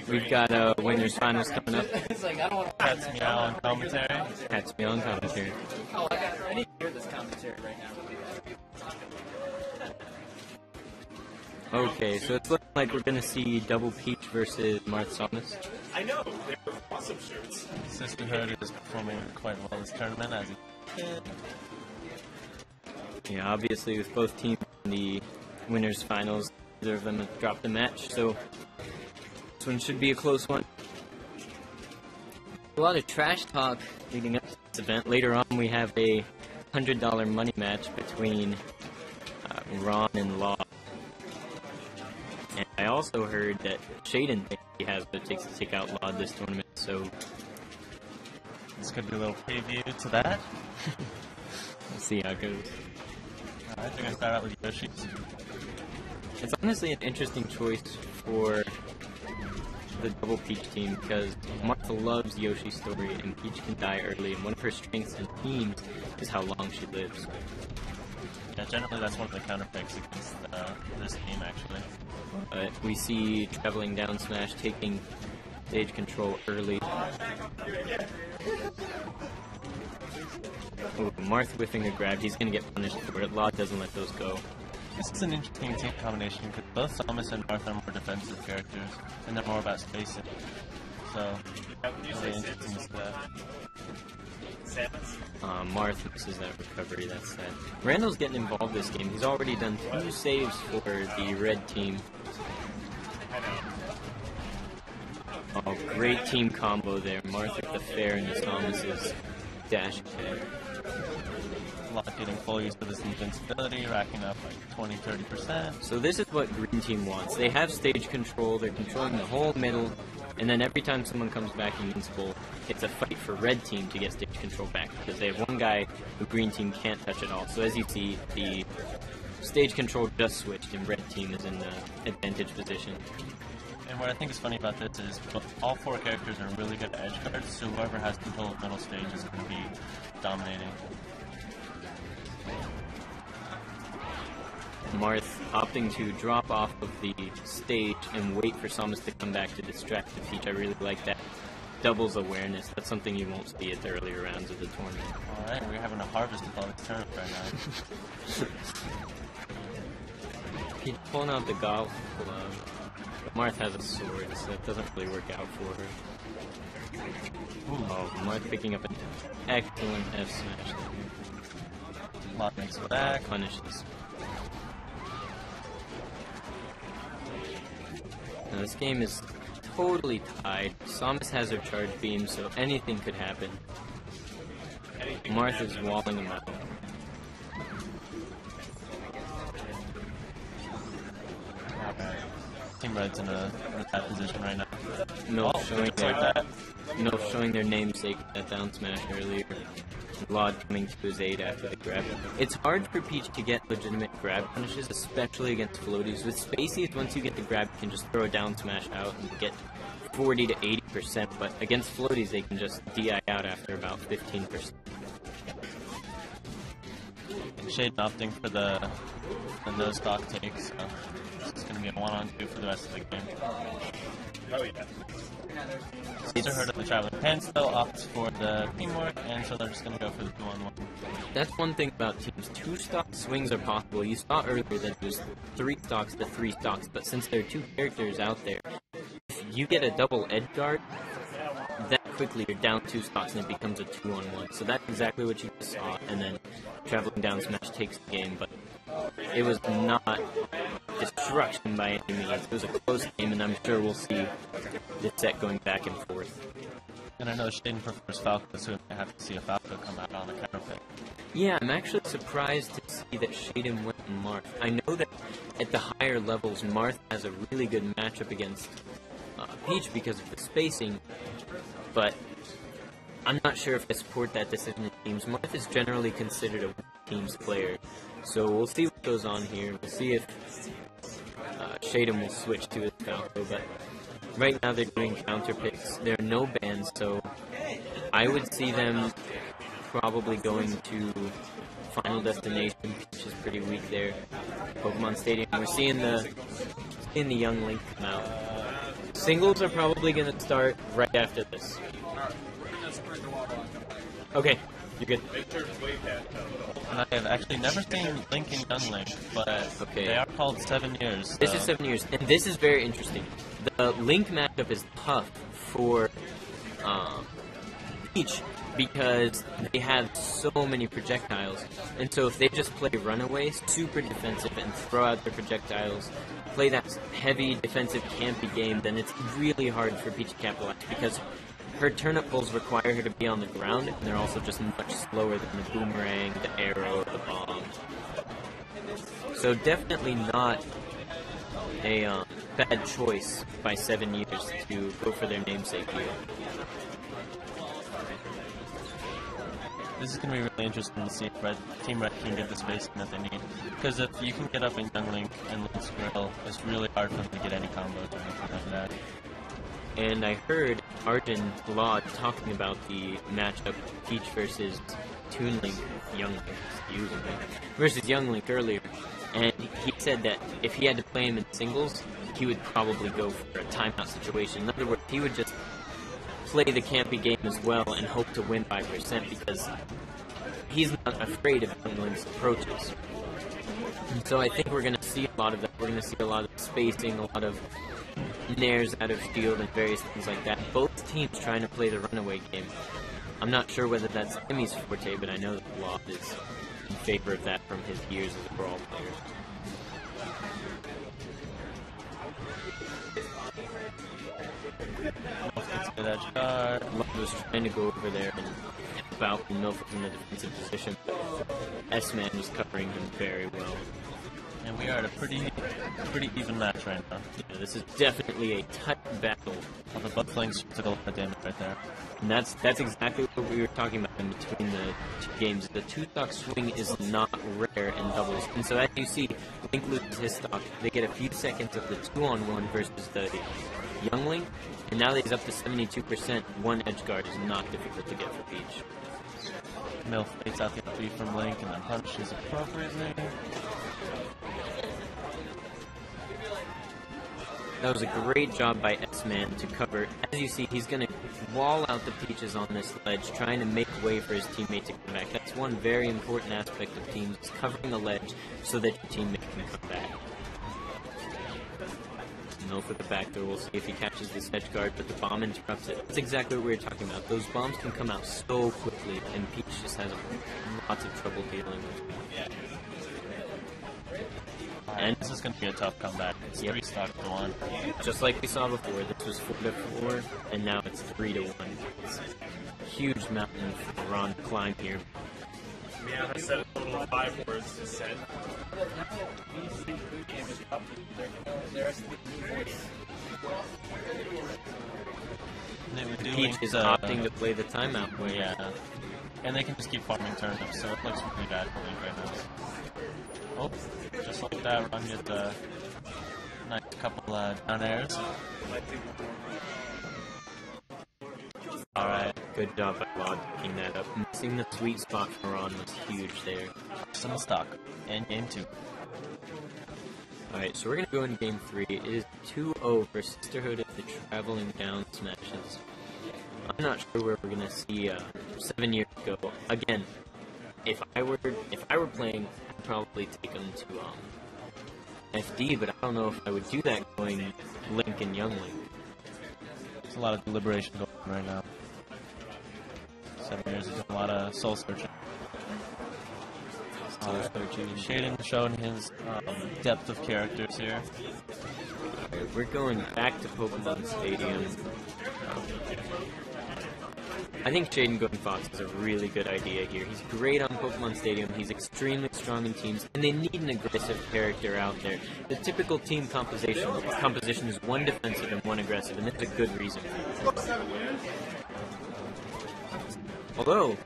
We've got winners finals coming up. That's Meow on commentary. That's Meow on commentary. Oh, I need to hear this commentary right now. Okay, so it's looking like we're going to see Double Peach versus Marth Thomas. I know, they're awesome shirts. Sisterhood is performing quite well this tournament as it did. Yeah, obviously with both teams in the winners finals, neither of them have dropped a match, so this one should be a close one. A lot of trash talk leading up to this event. Later on we have a $100 money match between Rhan and llod. And I also heard that Shaeman thinks he has what it takes to take out llod this tournament, so this could be a little preview to that. We'll see how it goes. I think I start out with Yoshi. It's honestly an interesting choice for the Double Peach team because Martha loves Yoshi's story and Peach can die early, and one of her strengths in teams is how long she lives. Yeah, generally that's one of the counter picks against this team, actually. We see Traveling Downsmash taking stage control early. Ooh, Marth whiffing a grab, he's going to get punished for it. llod doesn't let those go. This is an interesting team combination because both Thomas and Marth are more defensive characters, and they're more about spacing. So, really interesting to see that. Marth misses that recovery, that's sad. Randall's getting involved this game. He's already done 2 saves for the red team. Oh, great team combo there. Marth with the fair and the Thomas's dash attack. llod getting full use of his invincibility, racking up like 20-30%. So this is what green team wants. They have stage control, they're controlling the whole middle, and then every time someone comes back invincible, it's a fight for red team to get stage control back, because they have one guy who green team can't touch at all. So as you see, the stage control just switched, and red team is in the advantage position. And what I think is funny about this is all 4 characters are really good at edge guards, so whoever has control of middle stage is going to be dominating. Marth opting to drop off of the stage and wait for Samus to come back to distract the Peach. I really like that. Doubles awareness. That's something you won't see at the earlier rounds of the tournament. Alright, we're having a harvest of all this tournament right now. Peach pulling out the golf glove. Marth has a sword, so that doesn't really work out for her. Ooh. Oh, Marth picking up an excellent F smash. llod makes it back. Punishes. Now this game is totally tied. Samus has her charge beam, so anything could happen. Marth is walling him out. Team Red's in a bad position right now. Milf showing their namesake at down smash earlier. llod coming to his aid after the grab. It's hard for Peach to get legitimate grab punishes, especially against floaties. With Spaceys, once you get the grab, you can just throw a down smash out and get 40 to 80%, but against floaties, they can just DI out after about 15%. Shaeman opting for the no stock take, so it's going to be a 1-on-2 for the rest of the game. Oh, yeah. Sisterhood of the Traveling Pen still opts for the teamwork, and so they're just going to go for the 2-on-1. That's one thing about teams. 2-stock swings are possible. You saw earlier that it was 3 stocks to 3 stocks, but since there are 2 characters out there, if you get a double edge guard, that quickly you're down 2 stocks and it becomes a 2-on-1. So that's exactly what you just saw, and then Traveling Down Smash takes the game, but it was not destruction by any means. It was a close game, and I'm sure we'll see this set going back and forth. And I know Shaeman prefers Falco, so we might have to see a Falco come out on the counter pick. Yeah, I'm actually surprised to see that Shaeman went Marth. I know that at the higher levels, Marth has a really good matchup against Peach because of the spacing, but I'm not sure if I support that decision in teams. Marth is generally considered a team's player, so we'll see what goes on here. We'll see if Shaeman will switch to his Falco, but right now they're doing counter picks. There are no bans, so I would see them probably going to Final Destination. Peach is pretty weak there. Pokemon Stadium. We're seeing the young Link come out. Singles are probably going to start right after this. Okay, you're good. And I have actually never seen Link and Young Link, but Okay. they are called 7 years. So. This is 7 years, and this is very interesting. The Link matchup is tough for Peach because they have so many projectiles, and so if they just play Runaway, super defensive, and throw out their projectiles, play that heavy defensive campy game, then it's really hard for Peach to capitalize because her turnip pulls require her to be on the ground, and they're also just much slower than the boomerang, the arrow, the bomb. So definitely not a bad choice by 7 years to go for their namesake here. This is going to be really interesting to see if Team Red can get the spacing that they need. Because if you can get up in Young Link and Link's grill, it's really hard for them to get any combos or anything like that. And I heard Arjun llod talking about the matchup Peach versus Toon Link, Young Link, excuse me, versus Young Link earlier, and he said that if he had to play him in singles, he would probably go for a timeout situation. In other words, he would just play the campy game as well and hope to win by percent because he's not afraid of Young Link's approaches. And so I think we're going to see a lot of that. We're going to see a lot of spacing, a lot of nairs out of field and various things like that. Both teams trying to play the runaway game. I'm not sure whether that's Emmy's forte, but I know that llod is in favor of that from his years as a brawl player. llod was trying to go over there and help out when Milf was in the defensive position, but S-Man was covering him very well. And we are at a pretty even match right now. Yeah, this is definitely a tight battle. Well, the butt flings took a lot of damage right there. And that's exactly what we were talking about in between the two games. The two-stock swing is not rare in doubles. And so as you see, Link loses his stock. They get a few seconds of the 2-on-1 versus the Young Link. And now he's up to 72%. One edge guard is not difficult to get for Peach. Milf baits out the up-B from Link and then punishes appropriately. That was a great job by S-Man to cover. As you see, he's going to wall out the Peaches on this ledge, trying to make way for his teammate to come back. That's one very important aspect of teams, is covering the ledge so that your teammate can come back. Milf with the back throw. We'll see if he catches this edge guard, but the bomb interrupts it. That's exactly what we were talking about. Those bombs can come out so quickly, and Peach just has lots of trouble dealing with it. And this is going to be a tough comeback. It's 3 stock to 1. Just like we saw before, this was 4-4, and now it's 3-1. It's a huge mountain for Rhan to climb here. Meow has said a total of 5 words to said. Peach is opting to play the timeout way. Yeah. And they can just keep farming turnips, so it looks really bad for Link right now. Oh, just like that, Rhan gets a nice couple down airs. Alright. Good job by llod picking that up. Missing the sweet spot for Rhan was huge there. Some stock. And game 2. Alright, so we're going to go into game 3. It is 2-0 for Sisterhood of the Traveling Downsmashes. I'm not sure where we're going to see 7 years ago. Again, if I were playing, I'd probably take them to FD, but I don't know if I would do that going Link and Young Link. There's a lot of deliberation going on right now. 7 years is a lot of soul searching. Shaeman showing his depth of characters here. Alright, we're going back to Pokemon Stadium. I think Shaeman going Fox is a really good idea here. He's great on Pokemon Stadium, he's extremely strong in teams, and they need an aggressive character out there. The typical team composition is 1 defensive and 1 aggressive, and there's a good reason for that. Although,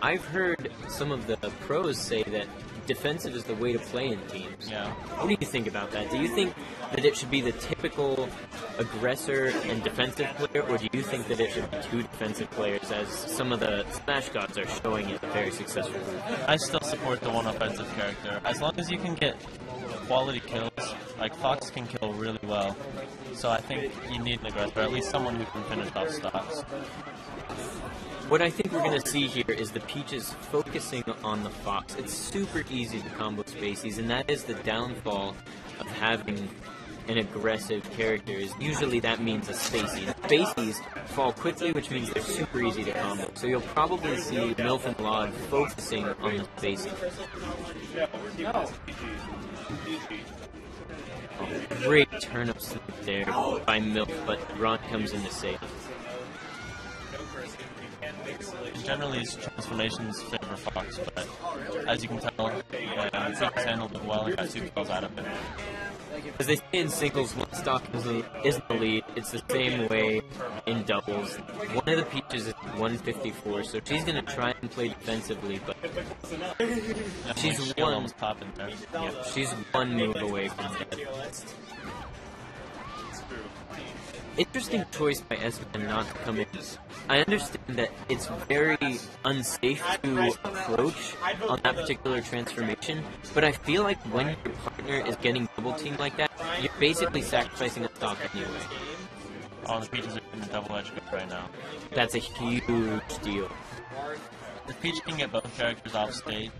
I've heard some of the pros say that defensive is the way to play in teams. Yeah. What do you think about that? Do you think that it should be the typical aggressor and defensive player, or do you think that it should be 2 defensive players, as some of the Smash Gods are showing is a very successful group? I still support the 1 offensive character. As long as you can get quality kills Like, Fox can kill really well. So I think you need an aggressor, or at least someone who can finish off stocks. What I think we're going to see here is the Peaches focusing on the Fox. It's super easy to combo Spaceys, and that is the downfall of having an aggressive character. Is usually that means a Spacey. Spaceys fall quickly, which means they're super easy to combo. So you'll probably see Milf and llod focusing on the Spacey. Oh, great turnip sleep there by Milf, but Rhan comes in to save. Generally, his transformations favor Fox, but as you can tell, Peaches handled it well and got 2 kills out of it. As they say in singles, one stock isn't the lead. It's the same way in doubles. One of the Peaches is 154, so she's going to try and play defensively, but she's she's one move away from death. Interesting choice by SSBM not to come in. I understand that it's very unsafe to approach on that particular transformation, but I feel like when your partner is getting double teamed like that, you're basically sacrificing a stock anyway. Oh, the Peaches are in the double edge guard right now. That's a huge deal. If Peach can get both characters off stage,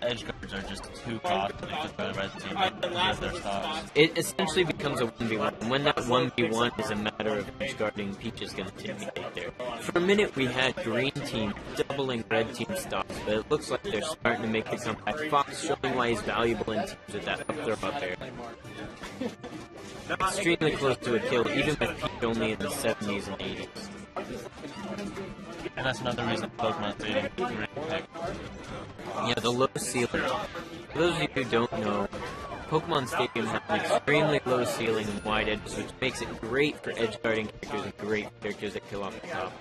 edge guards are just too costly for the red team to get their stocks. It essentially becomes a 1v1. When that 1v1 is a matter of edge guarding, Peach is going to intimidate there. For a minute, we had green team doubling red team stocks, but it looks like they're starting to make the comeback. Fox showing why he's valuable in teams with that up throw up air. Extremely close to a kill, even with Peach only in the 70s and 80s. And that's another reason Pokemon's dating green pick. Yeah, the low ceiling. For those of you who don't know, Pokemon Stadium has an extremely low ceiling and wide edges, which makes it great for edge guarding characters and great for characters that kill off the top.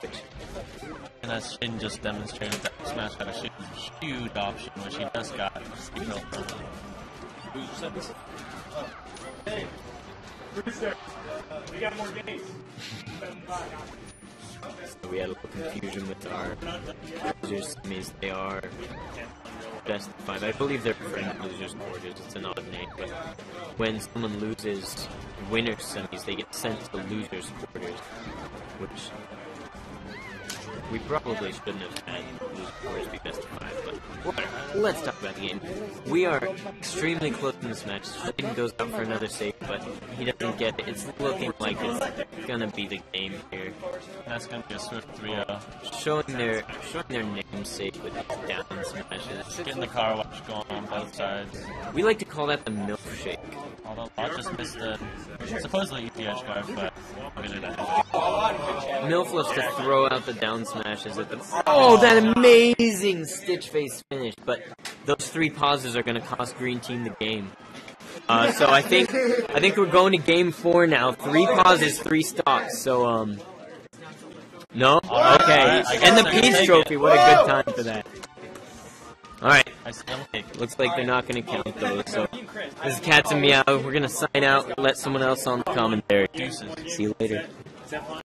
And as Shaeman just demonstrated, that Smash had a huge option, which he just got. Hey, Brewster, we got more games. So we had a little confusion with our losers semis. They are best of 5. I believe they're referring to losers quarters. It's an odd name, but when someone loses winners semis, they get sent to losers quarters, which we probably shouldn't have had losers quarters be best of 5. But whatever. Let's talk about the game. We are extremely close in this match. Shaeman goes out for another save, but he doesn't get it. It's looking like it's gonna be the game here. That's gonna be a swift 3-0. Showing their namesake with these down smashes. Getting the car wash going on both sides. We like to call that the Milf shake. Although I just missed the supposedly easy edge guard, but we did it. Milf loves to throw out the down smashes at them. Oh, that amazing stitch face finish! But those 3 pauses are going to cost Green Team the game. So I think we're going to game 4 now. 3 pauses, 3 stocks. So no, okay. And the Peach Trophy. What a good time for that. All right. Looks like they're not going to count those. So this is Cats and Meow. We're going to sign out. Let someone else on the commentary. See you later.